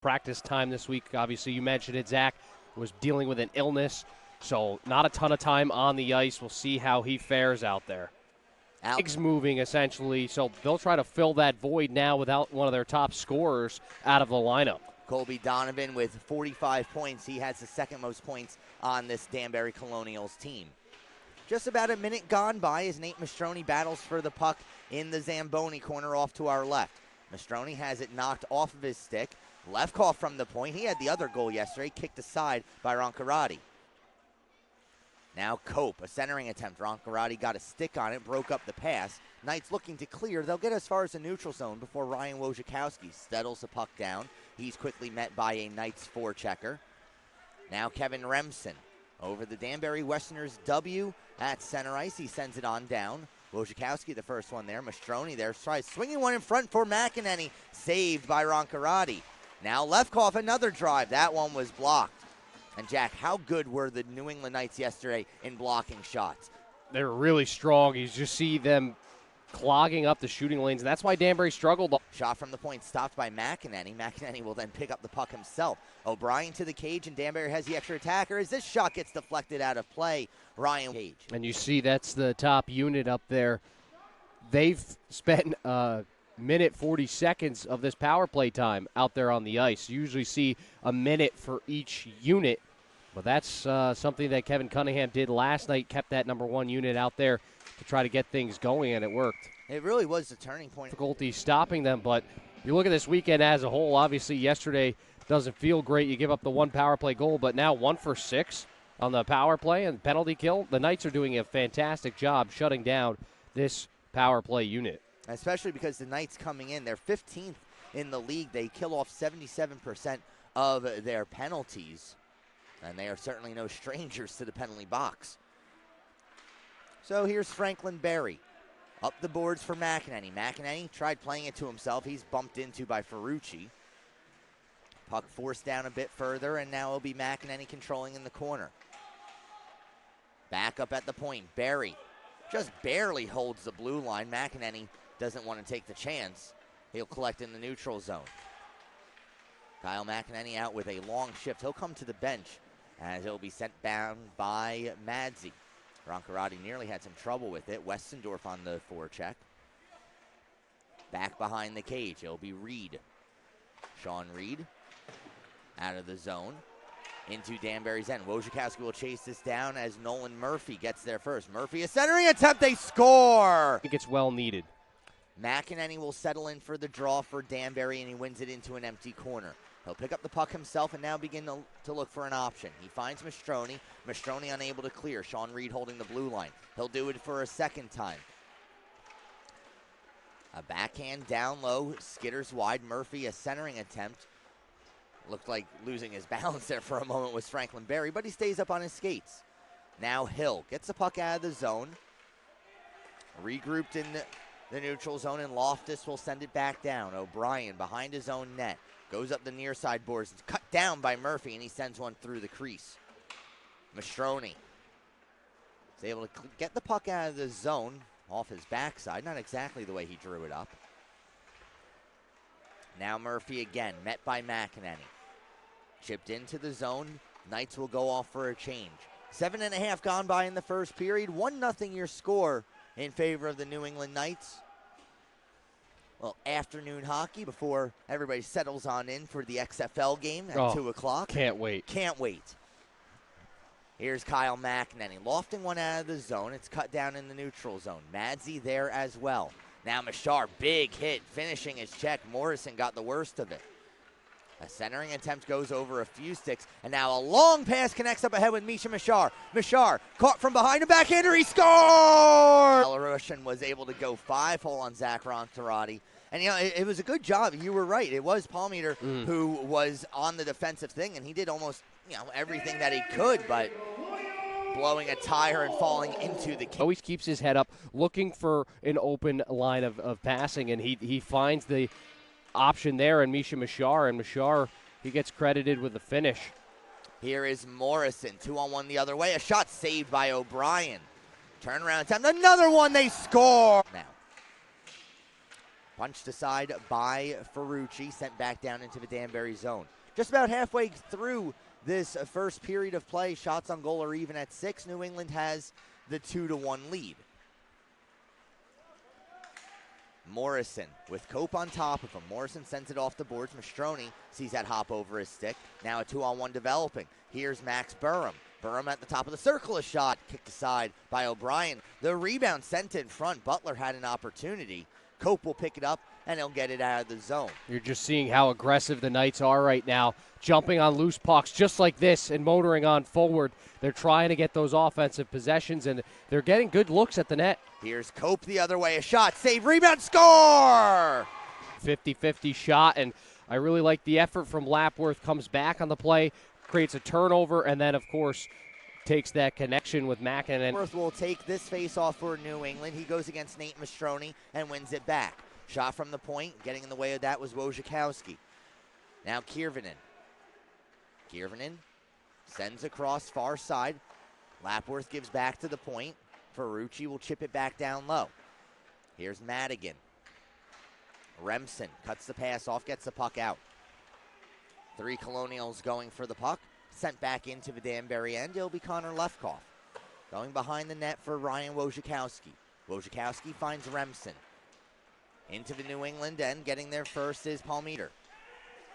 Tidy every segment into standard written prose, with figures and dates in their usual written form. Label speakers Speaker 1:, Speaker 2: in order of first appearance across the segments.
Speaker 1: practice time this week. Obviously, you mentioned it, Zach was dealing with an illness, so not a ton of time on the ice. We'll see how he fares out there. Legs moving, essentially, so they'll try to fill that void now without one of their top scorers out of the lineup.
Speaker 2: Colby Donovan with 45 points. He has the second most points on this Danbury Colonials team. Just about a minute gone by as Nate Mastrony battles for the puck in the Zamboni corner off to our left. Mastrony has it knocked off of his stick. Left call from the point. He had the other goal yesterday, kicked aside by Roncarati. Now Cope, a centering attempt. Roncarati got a stick on it, broke up the pass. Knights looking to clear. They'll get as far as the neutral zone before Ryan Wojciechowski settles the puck down. He's quickly met by a Knights forechecker. Now Kevin Remsen over the Danbury Westerners W at center ice. He sends it on down. Wojciechowski, the first one there. Mastrony there, tries swinging one in front for McEnany. Saved by Roncarati. Now Lefkoff, another drive. That one was blocked. And Jack, how good were the New England Knights yesterday in blocking shots?
Speaker 1: They were really strong. You just see them clogging up the shooting lanes. That's why Danbury struggled.
Speaker 2: Shot from the point stopped by McEnany. McEnany will then pick up the puck himself. O'Brien to the cage, and Danbury has the extra attacker as this shot gets deflected out of play. Ryan Cage.
Speaker 1: And you see that's the top unit up there. They've spent minute 40 seconds of this power play time out there on the ice. You usually see a minute for each unit, but that's something that Kevin Cunningham did last night, kept that number one unit out there to try to get things going, and it worked.
Speaker 2: It really was the turning point.
Speaker 1: Difficulty stopping them, but you look at this weekend as a whole, obviously yesterday doesn't feel great. You give up the one power play goal, but now 1 for 6 on the power play and penalty kill. The Knights are doing a fantastic job shutting down this power play unit.
Speaker 2: Especially because the Knights coming in, they're 15th in the league. They kill off 77% of their penalties, and they are certainly no strangers to the penalty box. So here's Franklin Berry. Up the boards for McEnany. McEnany tried playing it to himself. He's bumped into by Ferrucci. Puck forced down a bit further, and now it'll be McEnany controlling in the corner. Back up at the point. Berry just barely holds the blue line. McEnany doesn't want to take the chance. He'll collect in the neutral zone. Kyle McEnany out with a long shift. He'll come to the bench as he'll be sent down by Madzi. Roncarati nearly had some trouble with it. Westendorf on the forecheck. Back behind the cage, it'll be Reed. Sean Reed out of the zone into Danbury's end. Wojciechowski will chase this down as Nolan Murphy gets there first. Murphy, a centering attempt, they score!
Speaker 1: I think it's well needed.
Speaker 2: McEnany will settle in for the draw for Danbury, and he wins it into an empty corner. He'll pick up the puck himself and now begin to look for an option. He finds Mastrony. Mastrony unable to clear. Sean Reed holding the blue line. He'll do it for a second time. A backhand down low, skitters wide. Murphy, a centering attempt. Looked like losing his balance there for a moment was Franklin Berry, but he stays up on his skates. Now Hill gets the puck out of the zone. Regrouped in the neutral zone, and Loftus will send it back down. O'Brien behind his own net. Goes up the near side boards. It's cut down by Murphy, and he sends one through the crease. Mastrony is able to get the puck out of the zone off his backside. Not exactly the way he drew it up. Now Murphy again, met by McEnany. Chipped into the zone. Knights will go off for a change. 7.5 gone by in the first period. 1-0 your score in favor of the New England Knights. Well, afternoon hockey before everybody settles on in for the XFL game at 2 o'clock.
Speaker 1: Can't wait.
Speaker 2: Can't wait. Here's Kyle McEnany. Lofting one out of the zone. It's cut down in the neutral zone. Madzi there as well. Now Mashar, big hit, finishing his check. Morrison got the worst of it. A centering attempt goes over a few sticks, and now a long pass connects up ahead with Misha Mashar. Mashar caught from behind, a backhander, he scored! Belarusian was able to go 5-hole on Zach Roncarati. And, you know, it was a good job. You were right. It was Palmeter who was on the defensive thing, and he did almost, you know, everything that he could, but blowing a tire and falling into the...
Speaker 1: Always keeps his head up, looking for an open line of passing, and he finds the option there in Misha Mashar, and Mashar, he gets credited with the finish.
Speaker 2: Here is Morrison, 2-on-1 the other way. A shot saved by O'Brien. Turnaround attempt, another one, they score! Now, Punched aside by Ferrucci, sent back down into the Danbury zone. Just about halfway through this first period of play, shots on goal are even at 6. New England has the 2-1 lead. Morrison with Cope on top of him. Morrison sends it off the boards. Mastrony sees that hop over his stick. Now a 2-on-1 developing. Here's Max Burham. Burham at the top of the circle, a shot kicked aside by O'Brien. The rebound sent in front. Butler had an opportunity. Cope will pick it up, and he'll get it out of the zone.
Speaker 1: You're just seeing how aggressive the Knights are right now, jumping on loose pucks just like this and motoring on forward. They're trying to get those offensive possessions, and they're getting good looks at the net.
Speaker 2: Here's Cope the other way. A shot, save, rebound, score!
Speaker 1: 50-50 shot, and I really like the effort from Lapworth. Comes back on the play, creates a turnover, and then, of course, takes that connection with Mackin.
Speaker 2: Lapworth will take this face-off for New England. He goes against Nate Mastrony and wins it back. Shot from the point. Getting in the way of that was Wojciechowski. Now Kiervanen. Kiervanen sends across far side. Lapworth gives back to the point. Ferrucci will chip it back down low. Here's Madigan. Remsen cuts the pass off, gets the puck out. 3 Colonials going for the puck. Sent back into the Danbury end. It'll be Connor Lefkoff. Going behind the net for Ryan Wojciechowski. Wojciechowski finds Remsen. Into the New England end. Getting there first is Palmeter.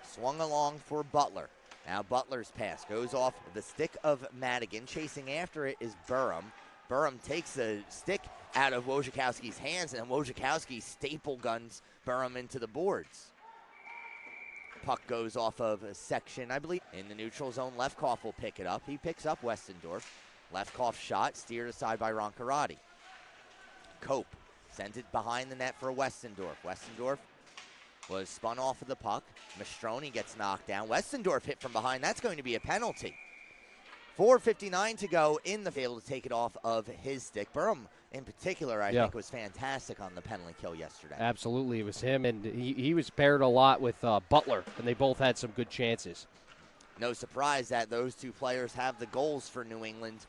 Speaker 2: Swung along for Butler. Now Butler's pass goes off the stick of Madigan. Chasing after it is Burham. Burham takes the stick out of Wojciechowski's hands, and Wojciechowski staple guns Burham into the boards. Puck goes off of a section, I believe, in the neutral zone. Lefkoff will pick it up. He picks up Westendorf. Lefkoff shot, steered aside by Roncarati. Cope sent it behind the net for Westendorf. Westendorf was spun off of the puck. Mastrony gets knocked down. Westendorf hit from behind. That's going to be a penalty. 4:59 to go in the field to take it off of his stick. Burham, in particular, I think was fantastic on the penalty kill yesterday.
Speaker 1: Absolutely, it was him, and he was paired a lot with Butler, and they both had some good chances.
Speaker 2: No surprise that those two players have the goals for New England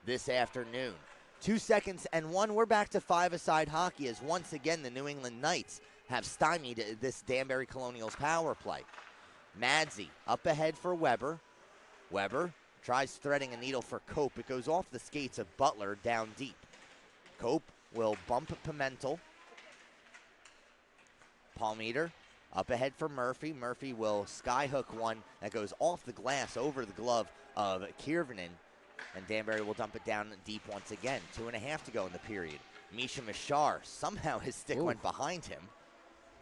Speaker 2: this afternoon. 2 seconds and 1. We're back to 5-a-side hockey as once again the New England Knights have stymied this Danbury Colonials power play. Madsey up ahead for Weber. Weber tries threading a needle for Cope. It goes off the skates of Butler down deep. Cope will bump Pimentel. Palmeter up ahead for Murphy. Murphy will skyhook one that goes off the glass over the glove of Kiervanen. And Danbury will dump it down deep once again. 2.5 to go in the period. Misha Mishar, somehow his stick went behind him.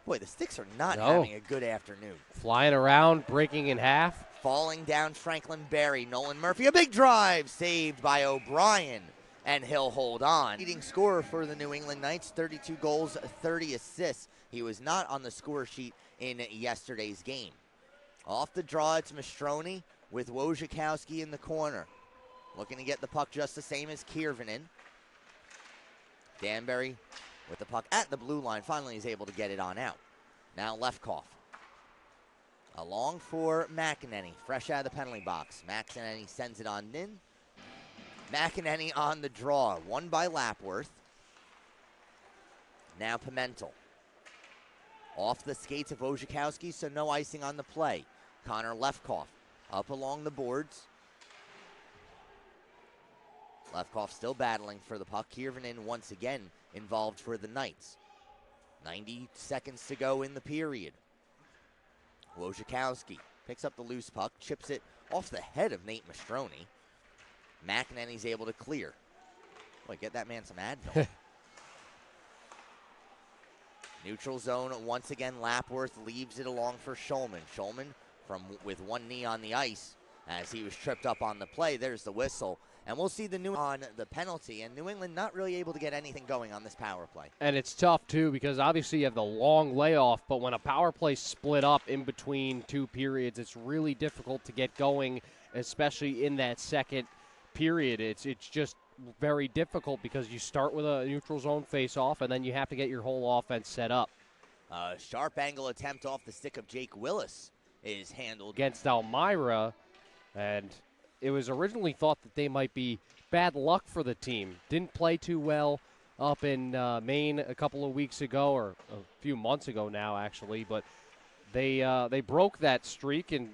Speaker 2: Boy, the sticks are not having a good afternoon.
Speaker 1: Flying around, breaking in half.
Speaker 2: Falling down Franklin Berry. Nolan Murphy, a big drive, saved by O'Brien, and he'll hold on. Leading scorer for the New England Knights, 32 goals, 30 assists. He was not on the score sheet in yesterday's game. Off the draw, it's Mastrony with Wojciechowski in the corner. Looking to get the puck just the same as Kiervanen. Danbury with the puck at the blue line, finally is able to get it on out. Now Lefkoff. Along for McEnany, fresh out of the penalty box. McEnany sends it on in. McEnany on the draw, won by Lapworth. Now Pimentel. Off the skates of Wojciechowski, so no icing on the play. Connor Lefkoff up along the boards. Lefkoff still battling for the puck. Kiervanen once again involved for the Knights. 90 seconds to go in the period. Wojciechowski picks up the loose puck, chips it off the head of Nate Mastrony. McEnany's able to clear. Boy, get that man some Advil. Neutral zone once again. Lapworth leaves it along for Schulman. Schulman with one knee on the ice as he was tripped up on the play. There's the whistle. And we'll see the New on the penalty, and New England not really able to get anything going on this power play.
Speaker 1: And it's tough, too, because obviously you have the long layoff, but when a power play split up in between two periods, it's really difficult to get going, especially in that second period. It's just very difficult because you start with a neutral zone face-off, and then you have to get your whole offense set up.
Speaker 2: Sharp angle attempt off the stick of Jake Willis is handled.
Speaker 1: Against Elmira, and it was originally thought that they might be bad luck for the team. Didn't play too well up in Maine a couple of weeks ago, or a few months ago now, actually. But they broke that streak and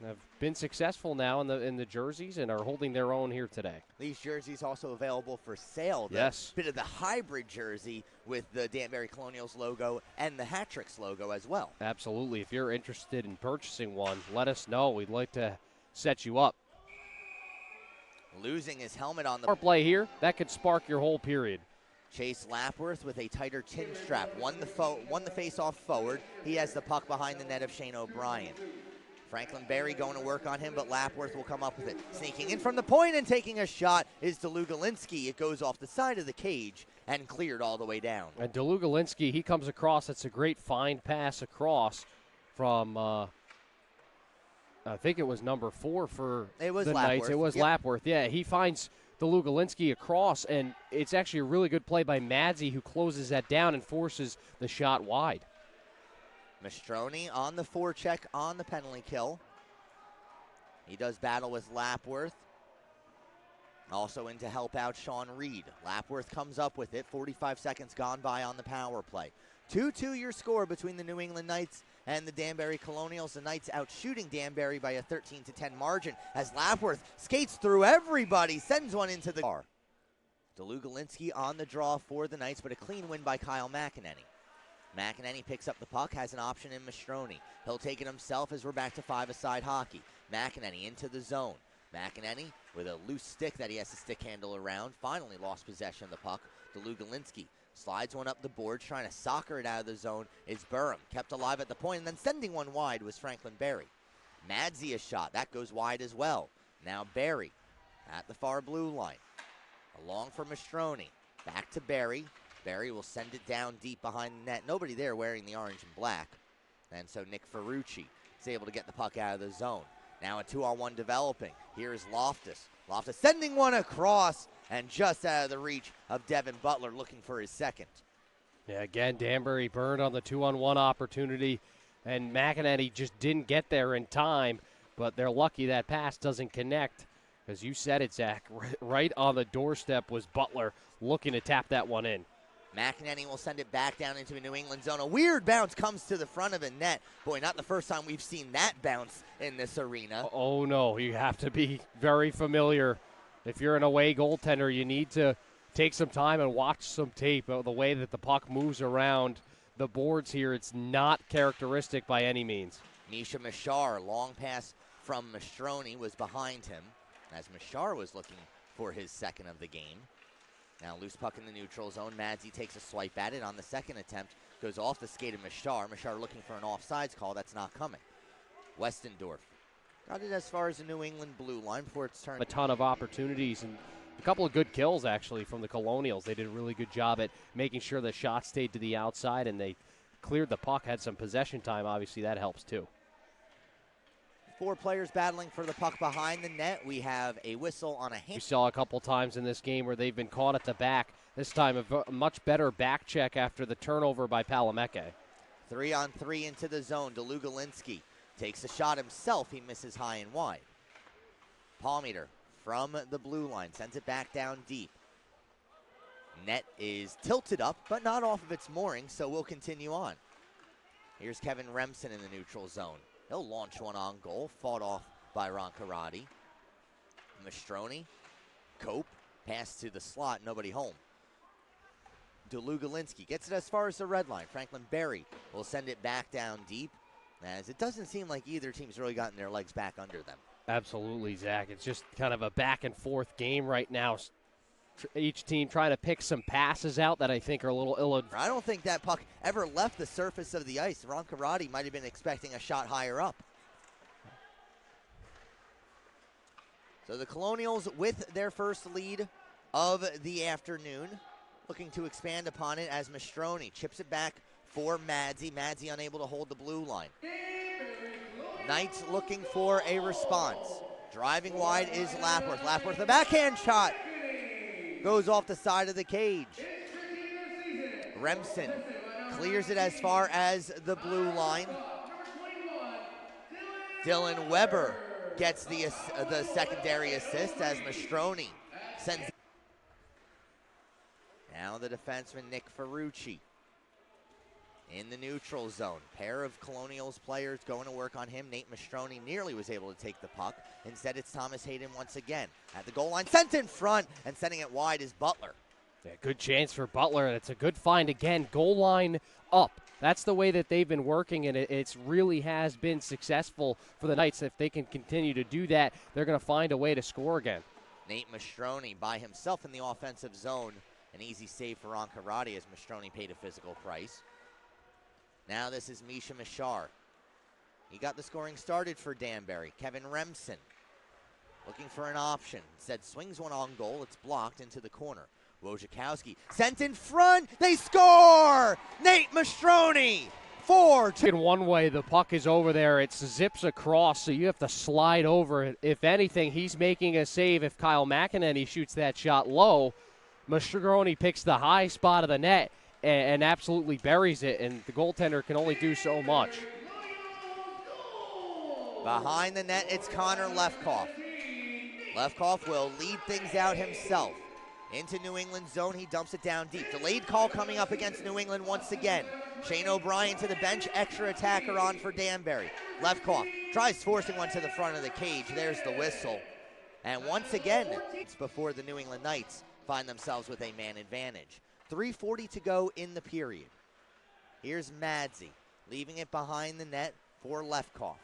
Speaker 1: have been successful now in the jerseys and are holding their own here today.
Speaker 2: These jerseys also available for sale.
Speaker 1: Yes.
Speaker 2: Bit of the hybrid jersey with the Danbury Colonials logo and the Hat-Tricks logo as well.
Speaker 1: Absolutely. If you're interested in purchasing one, let us know. We'd like to set you up.
Speaker 2: Losing his helmet on the
Speaker 1: Power play here, that could spark your whole period.
Speaker 2: Chase Lapworth with a tighter chin strap. Won the face-off forward. He has the puck behind the net of Shane O'Brien. Franklin Berry going to work on him, but Lapworth will come up with it. Sneaking in from the point and taking a shot is Delugalinski. It goes off the side of the cage and cleared all the way down.
Speaker 1: And Delugalinski, he comes across. That's a great fine pass across from, I think it was number 4 for the Knights. It was Lapworth. Yeah, he finds Delugalinski across, and it's actually a really good play by Madsey, who closes that down and forces the shot wide.
Speaker 2: Mastrony on the forecheck on the penalty kill. He does battle with Lapworth. Also in to help out Sean Reed. Lapworth comes up with it. 45 seconds gone by on the power play. 2-2 your score between the New England Knights and the Danbury Colonials. The Knights out shooting Danbury by a 13-10 margin as Lapworth skates through everybody, sends one into the car. Delugalinski on the draw for the Knights, but a clean win by Kyle McEnany. McEnany picks up the puck, has an option in Mastrony. He'll take it himself as we're back to five-a-side hockey. McEnany into the zone. McEnany with a loose stick that he has to stick handle around. Finally lost possession of the puck. Delugalinski slides one up the board, trying to soccer it out of the zone is Burham. Kept alive at the point, and then sending one wide was Franklin Berry. Madsey a shot. That goes wide as well. Now Berry at the far blue line. Along for Mastrony. Back to Berry. Berry will send it down deep behind the net. Nobody there wearing the orange and black. And so Nick Ferrucci is able to get the puck out of the zone. Now a 2-on-1 developing. Here's Loftus. Loftus sending one across and just out of the reach of Devin Butler looking for his second.
Speaker 1: Yeah, again, Danbury burned on the 2-on-1 opportunity, and McEnany just didn't get there in time, but they're lucky that pass doesn't connect. As you said it, Zach, right on the doorstep was Butler looking to tap that one in.
Speaker 2: McEnany will send it back down into a New England zone. A weird bounce comes to the front of the net. Boy, not the first time we've seen that bounce in this arena.
Speaker 1: Oh, no. You have to be very familiar. If you're an away goaltender, you need to take some time and watch some tape of the way that the puck moves around the boards here. It's not characteristic by any means.
Speaker 2: Misha Mashar, long pass from Mastrony, was behind him as Mashar was looking for his second of the game. Now loose puck in the neutral zone. Madsey takes a swipe at it on the second attempt. Goes off the skate of Mashar. Mashar looking for an offsides call. That's not coming. Westendorf got it as far as the New England blue line before it's turned.
Speaker 1: A ton of opportunities and a couple of good kills, actually, from the Colonials. They did a really good job at making sure the shot stayed to the outside, and they cleared the puck, had some possession time. Obviously, that helps, too.
Speaker 2: 4 players battling for the puck behind the net. We have a whistle on a hand.
Speaker 1: We saw a couple times in this game where they've been caught at the back. This time a much better back check after the turnover by Palameke.
Speaker 2: 3-on-3 into the zone. Delugalinski takes a shot himself. He misses high and wide. Palmeter from the blue line sends it back down deep. Net is tilted up, but not off of its mooring, so we'll continue on. Here's Kevin Remsen in the neutral zone. He'll launch one on goal, fought off by Ron Karate. Mastrony, Cope, pass to the slot, nobody home. Delugalinski gets it as far as the red line. Franklin Berry will send it back down deep, as it doesn't seem like either team's really gotten their legs back under them.
Speaker 1: Absolutely, Zach. It's just kind of a back-and-forth game right now. Each team trying to pick some passes out that I think are a little ill-advised.
Speaker 2: I don't think that puck ever left the surface of the ice. Ron Karate might have been expecting a shot higher up. So the Colonials with their first lead of the afternoon, looking to expand upon it as Mastrony chips it back for Madsey. Madsey unable to hold the blue line. Knights looking for a response. Driving wide is Lapworth. Lapworth, the backhand shot. Goes off the side of the cage. Remsen clears it as far as the blue line. Dylan Weber gets the secondary assist as Mastrony sends. Now the defenseman, Nick Ferrucci. In the neutral zone, pair of Colonials players going to work on him. Nate Mastrony nearly was able to take the puck. Instead, it's Thomas Hayden once again. At the goal line, sent in front, and sending it wide is Butler.
Speaker 1: Yeah, good chance for Butler, and it's a good find again. Goal line up. That's the way that they've been working, and it really has been successful for the Knights. If they can continue to do that, they're going to find a way to score again.
Speaker 2: Nate Mastrony by himself in the offensive zone. An easy save for Ron Karate as Mastrony paid a physical price. Now this is Misha Mishar. He got the scoring started for Danbury. Kevin Remsen looking for an option. Instead swings one on goal. It's blocked into the corner. Wojciechowski sent in front. They score! Nate Mastrony! 4-2.
Speaker 1: In one way, the puck is over there. It zips across, so you have to slide over it. If anything, he's making a save. If Kyle McEnany shoots that shot low, Mastrony picks the high spot of the net and absolutely buries it, and the goaltender can only do so much.
Speaker 2: Behind the net, it's Connor Lefkoff. Lefkoff will lead things out himself. Into New England zone, he dumps it down deep. Delayed call coming up against New England once again. Shane O'Brien to the bench, extra attacker on for Danbury. Lefkoff tries forcing one to the front of the cage. There's the whistle. And once again, it's before the New England Knights find themselves with a man advantage. 3:40 to go in the period. Here's Madzi, leaving it behind the net for Lefkoff.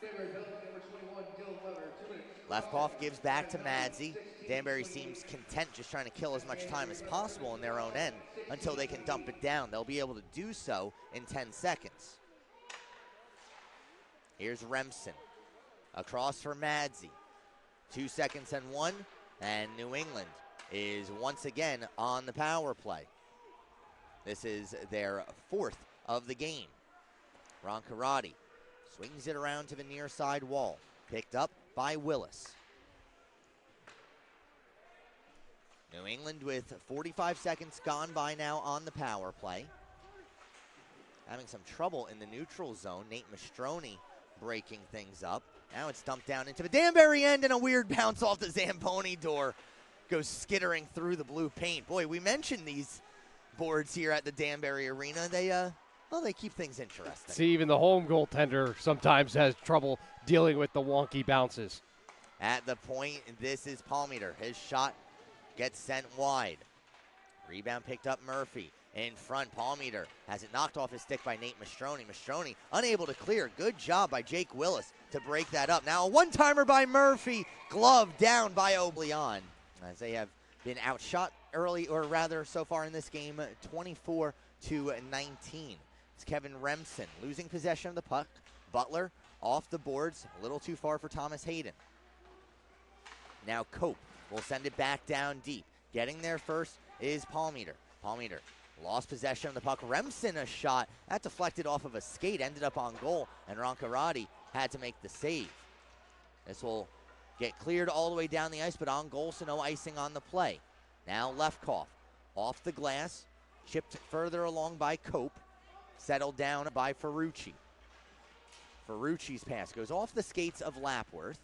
Speaker 2: Lefkoff gives back to Madzi. Danbury seems content just trying to kill as much time as possible in their own end until they can dump it down. They'll be able to do so in 10 seconds. Here's Remsen. Across for Madzi. 2 seconds and 1, and New England is once again on the power play. This is their 4th of the game. Ron Karate swings it around to the near side wall. Picked up by Willis. New England with 45 seconds gone by now on the power play. Having some trouble in the neutral zone. Nate Mastrony breaking things up. Now it's dumped down into the Danbury end, and a weird bounce off the Zamboni door goes skittering through the blue paint. Boy, we mentioned these boards here at the Danbury Arena. They keep things interesting.
Speaker 1: See, even the home goaltender sometimes has trouble dealing with the wonky bounces.
Speaker 2: At the point, this is Palmeter. His shot gets sent wide. Rebound picked up Murphy. In front, Palmeter has it knocked off his stick by Nate Mastrony. Mastrony unable to clear. Good job by Jake Willis to break that up. Now a one-timer by Murphy. Glove down by Oblion. As they have been outshot early, or rather so far in this game, 24-19. It's Kevin Remsen losing possession of the puck. Butler off the boards, a little too far for Thomas Hayden. Now Cope will send it back down deep. Getting there first is Palmeter. Palmeter lost possession of the puck. Remsen a shot. That deflected off of a skate, ended up on goal, and Roncarati had to make the save. This will get cleared all the way down the ice, but on goal, so no icing on the play. Now Lefkoff off the glass, chipped further along by Cope, settled down by Ferrucci. Ferrucci's pass goes off the skates of Lapworth.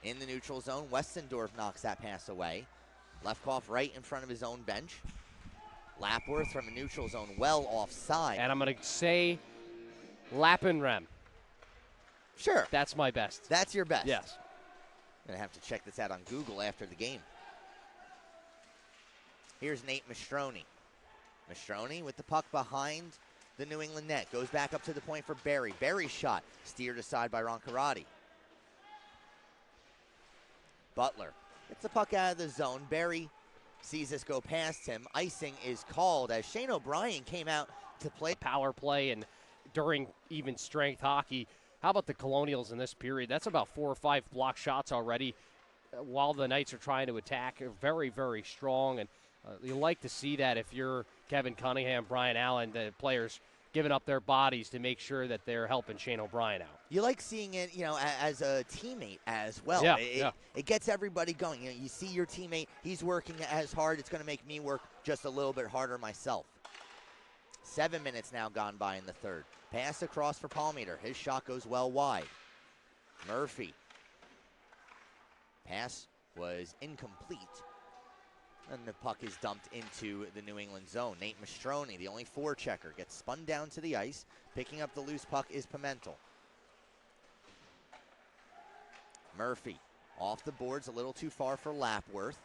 Speaker 2: In the neutral zone, Westendorf knocks that pass away. Lefkoff right in front of his own bench. Lapworth from a neutral zone, well offside.
Speaker 1: And I'm going to say Lappenrem.
Speaker 2: Sure.
Speaker 1: That's my best.
Speaker 2: That's your best?
Speaker 1: Yes.
Speaker 2: I'm going to have to check this out on Google after the game. Here's Nate Mastrony. Mastrony with the puck behind the New England net. Goes back up to the point for Barry. Barry's shot steered aside by Roncarati. Butler gets the puck out of the zone. Barry sees this go past him. Icing is called as Shane O'Brien came out to play.
Speaker 1: Power play and during even strength hockey. How about the Colonials in this period? That's about 4 or 5 block shots already while the Knights are trying to attack. Very, very strong. And you like to see that if you're Kevin Cunningham, Brian Allen, the players giving up their bodies to make sure that they're helping Shane O'Brien out.
Speaker 2: You like seeing it, as a teammate as well.
Speaker 1: Yeah,
Speaker 2: it gets everybody going. You see your teammate, he's working as hard. It's going to make me work just a little bit harder myself. 7 minutes now gone by in the third. Pass across for Palmeter. His shot goes well wide. Murphy. Pass was incomplete. And the puck is dumped into the New England zone. Nate Mastrony, the only forechecker, gets spun down to the ice. Picking up the loose puck is Pimentel. Murphy off the boards, a little too far for Lapworth.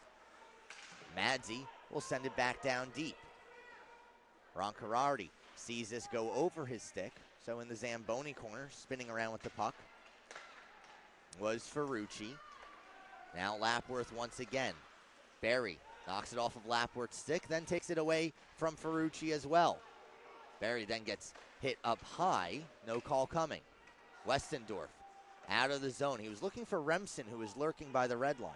Speaker 2: Madsey will send it back down deep. Roncarardi sees this go over his stick. So in the Zamboni corner, spinning around with the puck, was Ferrucci. Now Lapworth once again. Barry knocks it off of Lapworth's stick, then takes it away from Ferrucci as well. Barry then gets hit up high, no call coming. Westendorf out of the zone. He was looking for Remsen, who was lurking by the red line.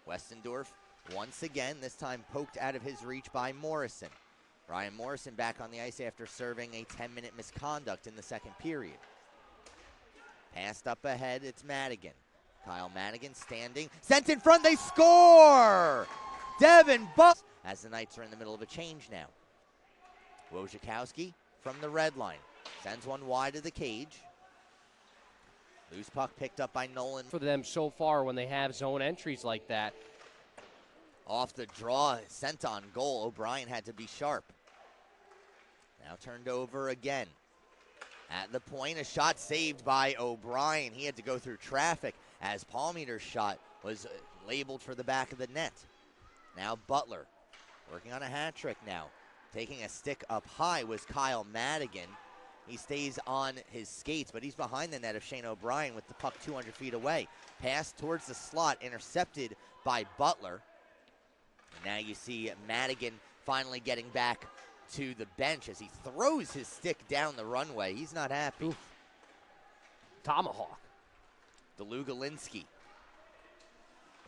Speaker 2: Westendorf once again, this time poked out of his reach by Morrison. Ryan Morrison back on the ice after serving a 10-minute misconduct in the second period. Passed up ahead, it's Madigan. Kyle Madigan standing, sent in front, they score! Devin Buck, as the Knights are in the middle of a change now. Wojciechowski from the red line, sends one wide of the cage. Loose puck picked up by Nolan.
Speaker 1: For them so far when they have zone entries like that.
Speaker 2: Off the draw, sent on goal. O'Brien had to be sharp. Now turned over again. At the point, a shot saved by O'Brien. He had to go through traffic as Palmeter's shot was labeled for the back of the net. Now Butler working on a hat trick now. Taking a stick up high was Kyle Madigan. He stays on his skates, but he's behind the net of Shane O'Brien with the puck 200 feet away. Pass towards the slot, intercepted by Butler. And now you see Madigan finally getting back to the bench as he throws his stick down the runway. He's not happy.
Speaker 1: Oof. Tomahawk.
Speaker 2: Delugalinski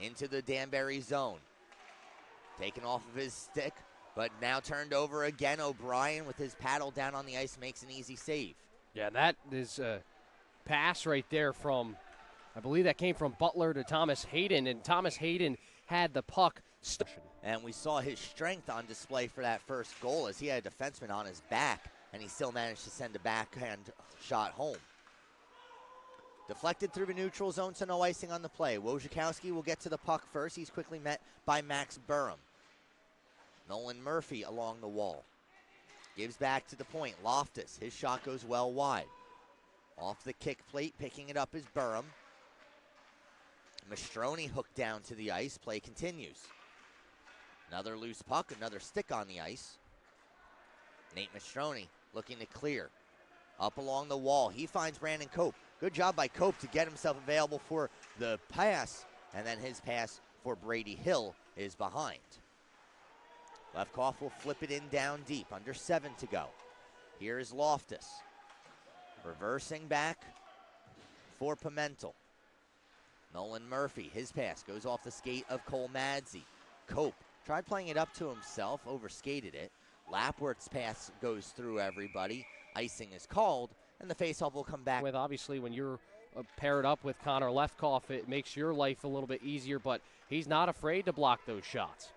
Speaker 2: into the Danbury zone. Taken off of his stick, but now turned over again. O'Brien with his paddle down on the ice makes an easy save.
Speaker 1: Yeah, that is a pass right there from, I believe that came from Butler to Thomas Hayden, and Thomas Hayden had the puck.
Speaker 2: And we saw his strength on display for that first goal as he had a defenseman on his back, and he still managed to send a backhand shot home. Deflected through the neutral zone, so no icing on the play. Wojciechowski will get to the puck first. He's quickly met by Max Burham. Nolan Murphy along the wall. Gives back to the point. Loftus, his shot goes well wide. Off the kick plate, picking it up is Burham. Mastrony hooked down to the ice. Play continues. Another loose puck, another stick on the ice. Nate Mastrony looking to clear. Up along the wall, he finds Brandon Cope. Good job by Cope to get himself available for the pass, and then his pass for Brady Hill is behind. Lefkoff will flip it in down deep, under 7 to go. Here is Loftus. Reversing back for Pimentel. Nolan Murphy, his pass goes off the skate of Cole Madsey. Cope tried playing it up to himself, overskated it. Lapworth's pass goes through everybody. Icing is called, and the faceoff will come back.
Speaker 1: With obviously, when you're paired up with Connor Lefkoff, it makes your life a little bit easier, but he's not afraid to block those shots.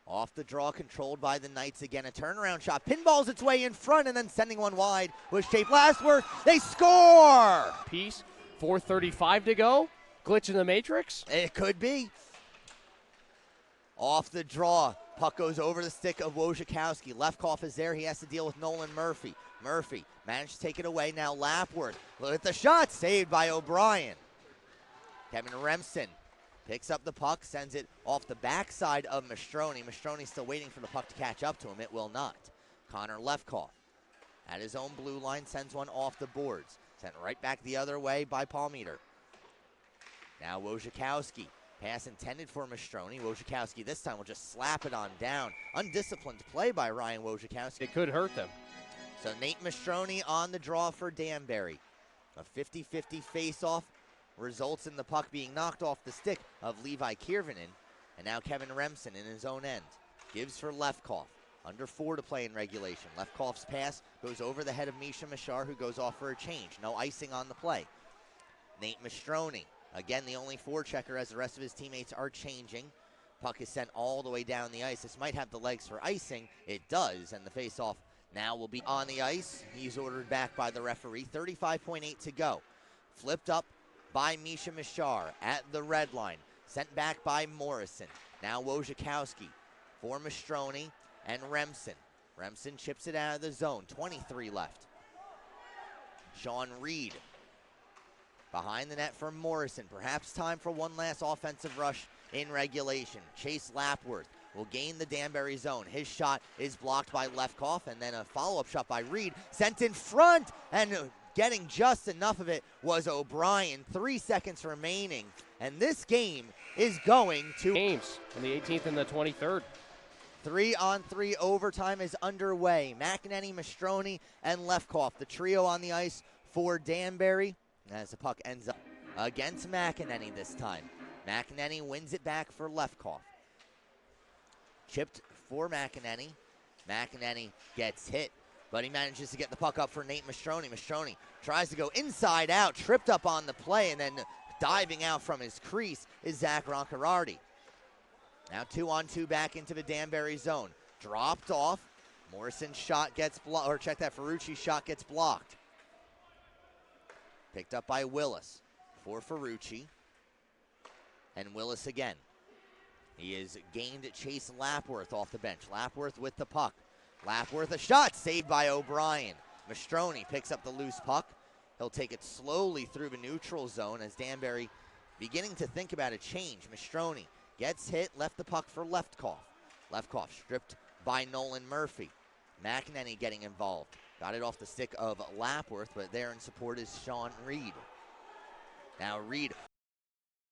Speaker 2: Off the draw, controlled by the Knights again. A turnaround shot, pinballs its way in front, and then sending one wide was Chape Lastworth. They score!
Speaker 1: Piece, 4:35 to go. Glitch in the Matrix?
Speaker 2: It could be. Off the draw, puck goes over the stick of Wojciechowski. Lefkoff is there. He has to deal with Nolan Murphy. Murphy managed to take it away. Now Lapworth. Look at the shot, saved by O'Brien. Kevin Remsen picks up the puck, sends it off the backside of Mastrony. Mastrony's still waiting for the puck to catch up to him. It will not. Connor Lefkoff at his own blue line sends one off the boards. Sent right back the other way by Palmeter. Now Wojciechowski. Pass intended for Mastrony. Wojciechowski this time will just slap it on down. Undisciplined play by Ryan Wojciechowski.
Speaker 1: It could hurt them.
Speaker 2: So Nate Mastrony on the draw for Danbury. A 50-50 face-off results in the puck being knocked off the stick of Levi Kiervanen. And now Kevin Remsen in his own end. Gives for Lefkoff. Under 4 to play in regulation. Lefkoff's pass goes over the head of Misha Mashar, who goes off for a change. No icing on the play. Nate Mastrony. Again, the only forechecker as the rest of his teammates are changing. Puck is sent all the way down the ice. This might have the legs for icing. It does, and the faceoff now will be on the ice. He's ordered back by the referee. 35.8 to go. Flipped up by Misha Mashar at the red line. Sent back by Morrison. Now Wojciechowski for Mastrony and Remsen. Remsen chips it out of the zone. 23 left. Sean Reed behind the net for Morrison. Perhaps time for one last offensive rush in regulation. Chase Lapworth will gain the Danbury zone. His shot is blocked by Lefkoff, and then a follow-up shot by Reed. Sent in front, and getting just enough of it was O'Brien. 3 seconds remaining, and this game is going to
Speaker 1: games on the 18th and the 23rd.
Speaker 2: 3-on-3 overtime is underway. McEnany, Mastrony, and Lefkoff, the trio on the ice for Danbury, as the puck ends up against McEnany this time. McEnany wins it back for Lefkoff. Chipped for McEnany. McEnany gets hit, but he manages to get the puck up for Nate Mastrony. Mastrony tries to go inside out, tripped up on the play, and then diving out from his crease is Zach Roncarardi. Now 2-on-2 back into the Danbury zone. Dropped off. Morrison's shot gets blocked, or check that, Ferrucci's shot gets blocked. Picked up by Willis for Ferrucci. And Willis again. He has gained Chase Lapworth off the bench. Lapworth with the puck. Lapworth a shot saved by O'Brien. Mastrony picks up the loose puck. He'll take it slowly through the neutral zone as Danbury beginning to think about a change. Mastrony gets hit, left the puck for Lefkoff. Lefkoff stripped by Nolan Murphy. McEnany getting involved. Got it off the stick of Lapworth, but there in support is Sean Reed. Now Reed